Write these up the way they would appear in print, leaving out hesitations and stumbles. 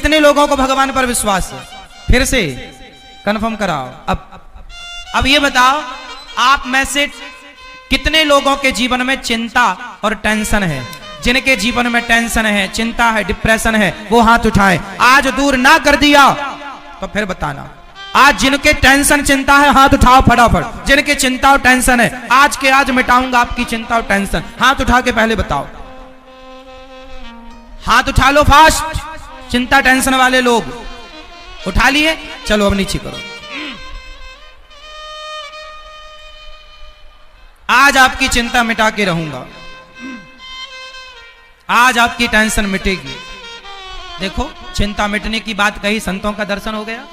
कितने लोगों को भगवान पर विश्वास है? फिर से कंफर्म कराओ। अब ये बताओ, आप में से कितने लोगों के जीवन में चिंता और टेंशन है? जिनके जीवन में टेंशन है, चिंता है, डिप्रेशन है, वो हाथ उठाएं। आज दूर ना कर दिया तो फिर बताना। आज जिनके टेंशन चिंता है हाथ उठाओ फटाफट। जिनके चिंता और टेंशन है, आज के आज मिटाऊंगा आपकी चिंता और टेंशन। हाथ उठा के पहले बताओ, हाथ उठा लो फास्ट। चिंता टेंशन वाले लोग उठा लिए, चलो अब नीचे करो। आज आपकी चिंता मिटा के रहूंगा, आज आपकी टेंशन मिटेगी। देखो, चिंता मिटने की बात कही, संतों का दर्शन हो गया।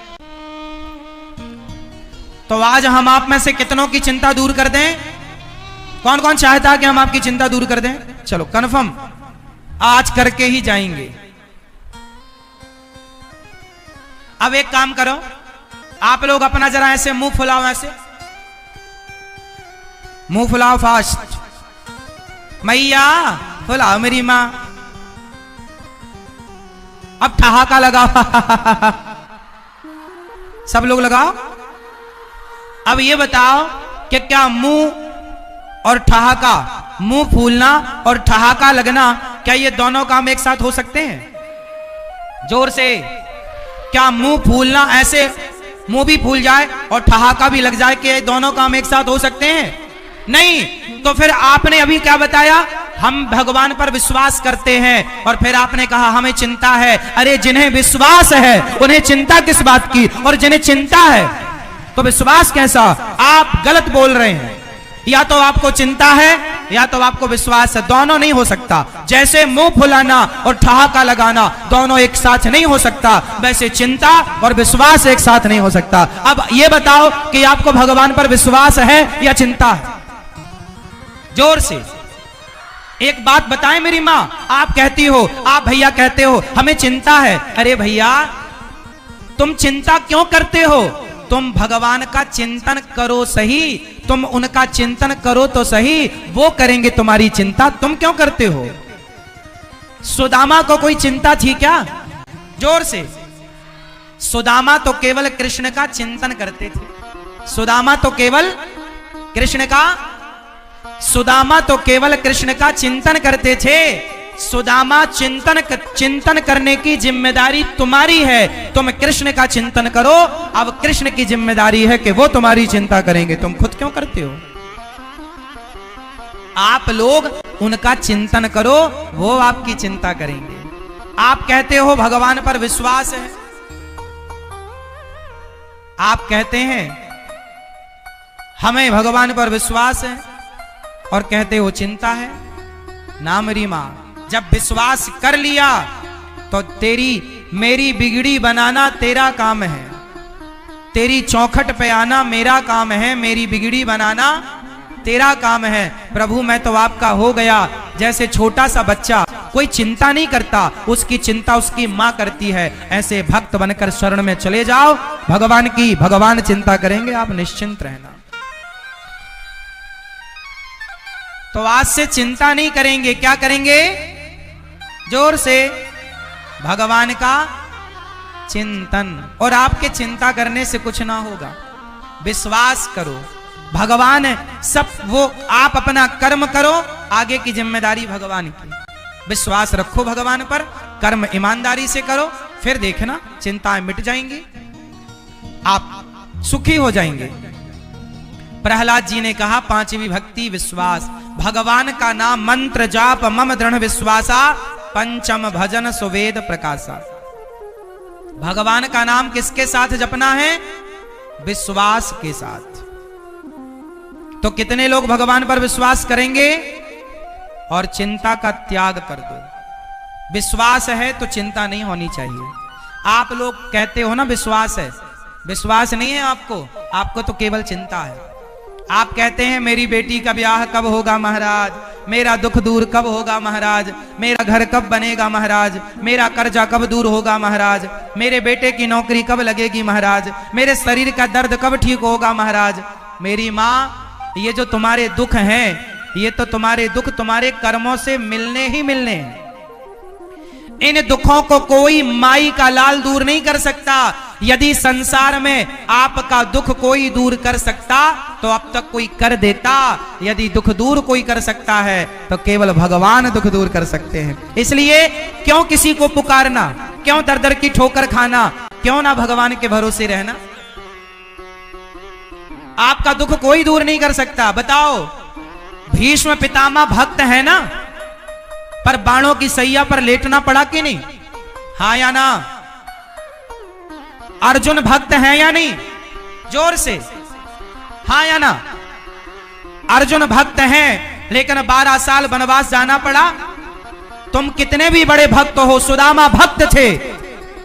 तो आज हम आप में से कितनों की चिंता दूर कर दें? कौन कौन चाहता है कि हम आपकी चिंता दूर कर दें? चलो कंफर्म, आज करके ही जाएंगे। अब एक काम करो, आप लोग अपना जरा ऐसे मुंह फुलाओ, ऐसे मुंह फुलाओ फास्ट। मैया फुलाओ मेरी मां। अब ठहाका लगाओ सब लोग लगाओ। अब ये बताओ कि क्या मुंह और ठहाका, मुंह फूलना और ठहाका लगना, क्या ये दोनों काम एक साथ हो सकते हैं? जोर से। क्या मुंह फूलना, ऐसे मुंह भी फूल जाए और ठहाका भी लग जाए, कि ये दोनों काम एक साथ हो सकते हैं? नहीं। तो फिर आपने अभी क्या बताया? हम भगवान पर विश्वास करते हैं, और फिर आपने कहा हमें चिंता है। अरे जिन्हें विश्वास है उन्हें चिंता किस बात की? और जिन्हें चिंता है तो विश्वास कैसा? आप गलत बोल रहे हैं। या तो आपको चिंता है या तो आपको विश्वास है, दोनों नहीं हो सकता। जैसे मुंह फुलाना और ठहाका लगाना दोनों एक साथ नहीं हो सकता, वैसे चिंता और विश्वास एक साथ नहीं हो सकता। अब ये बताओ कि आपको भगवान पर विश्वास है या चिंता है? जोर से एक बात बताएं मेरी मां। आप कहती हो, आप भैया कहते हो हमें चिंता है। अरे भैया, तुम चिंता क्यों करते हो? तुम भगवान का चिंतन करो सही, तुम उनका चिंतन करो तो सही, वो करेंगे तुम्हारी चिंता। तुम क्यों करते हो? सुदामा को कोई चिंता थी क्या? जोर से। सुदामा तो केवल कृष्ण का चिंतन करते थे। सुदामा तो केवल कृष्ण का चिंतन करते थे। सुदामा चिंतन करने की जिम्मेदारी तुम्हारी है। तुम कृष्ण का चिंतन करो। अब कृष्ण की जिम्मेदारी है कि वो तुम्हारी चिंता करेंगे। तुम खुद क्यों करते हो? आप लोग उनका चिंतन करो, वो आपकी चिंता करेंगे। आप कहते हो भगवान पर विश्वास है, आप कहते हैं हमें भगवान पर विश्वास है, और कहते हो चिंता है। ना मेरी मां, जब विश्वास कर लिया तो मेरी बिगड़ी बनाना तेरा काम है, तेरी चौखट पे आना मेरा काम है, मेरी बिगड़ी बनाना तेरा काम है। प्रभु मैं तो आपका हो गया। जैसे छोटा सा बच्चा कोई चिंता नहीं करता, उसकी चिंता उसकी मां करती है, ऐसे भक्त बनकर शरण में चले जाओ भगवान की। भगवान चिंता करेंगे, आप निश्चिंत रहना। तो आज से चिंता नहीं करेंगे, क्या करेंगे? जोर से। भगवान का चिंतन। और आपके चिंता करने से कुछ ना होगा, विश्वास करो। भगवान सब, वो आप अपना कर्म करो, आगे की जिम्मेदारी भगवान की। विश्वास रखो भगवान पर, कर्म ईमानदारी से करो, फिर देखना चिंताएं मिट जाएंगी, आप सुखी हो जाएंगे। प्रहलाद जी ने कहा पांचवी भक्ति विश्वास। भगवान का नाम मंत्र जाप मम दृढ़ विश्वासा, पंचम भजन सुवेद प्रकाशा। भगवान का नाम किसके साथ जपना है? विश्वास के साथ। तो कितने लोग भगवान पर विश्वास करेंगे? और चिंता का त्याग कर दो। विश्वास है तो चिंता नहीं होनी चाहिए। आप लोग कहते हो ना विश्वास है, विश्वास नहीं है आपको तो केवल चिंता है। आप कहते हैं मेरी बेटी का ब्याह कब होगा महाराज, मेरा दुख दूर कब होगा महाराज, मेरा घर कब बनेगा महाराज, मेरा कर्जा कब दूर होगा महाराज, मेरे बेटे की नौकरी कब लगेगी महाराज, मेरे शरीर का दर्द कब ठीक होगा महाराज। मेरी माँ, ये जो तुम्हारे दुख हैं, ये तो तुम्हारे दुख तुम्हारे कर्मों से मिलने ही मिलने हैं। इन दुखों को कोई माई का लाल दूर नहीं कर सकता। यदि संसार में आपका दुख कोई दूर कर सकता तो अब तक कोई कर देता। यदि दुख दूर कोई कर सकता है तो केवल भगवान दुख दूर कर सकते हैं। इसलिए क्यों किसी को पुकारना, क्यों दर दर की ठोकर खाना, क्यों ना भगवान के भरोसे रहना। आपका दुख कोई दूर नहीं कर सकता। बताओ, भीष्म पितामह भक्त है ना, पर बाणों की सैया पर लेटना पड़ा कि नहीं? हाँ या ना? अर्जुन भक्त है या नहीं? जोर से हाँ या ना? अर्जुन भक्त हैं, लेकिन 12 साल वनवास जाना पड़ा। तुम कितने भी बड़े भक्त हो, सुदामा भक्त थे,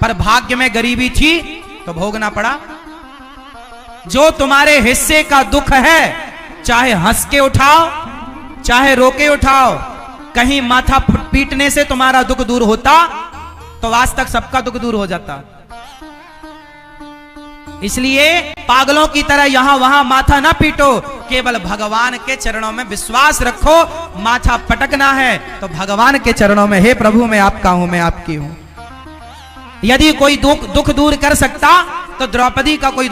पर भाग्य में गरीबी थी तो भोगना पड़ा। जो तुम्हारे हिस्से का दुख है, चाहे हंस के उठाओ चाहे रो के उठाओ, कहीं माथा पीटने से तुम्हारा दुख दूर होता तो आज तक सबका दुख दूर हो जाता। इसलिए पागलों की तरह यहां वहां माथा ना पीटो, केवल भगवान के चरणों में विश्वास रखो। माथा पटकना है तो भगवान के चरणों में, हे प्रभु मैं आपका हूं, मैं आपकी हूं। यदि कोई दुख दूर कर सकता तो द्रौपदी का कोई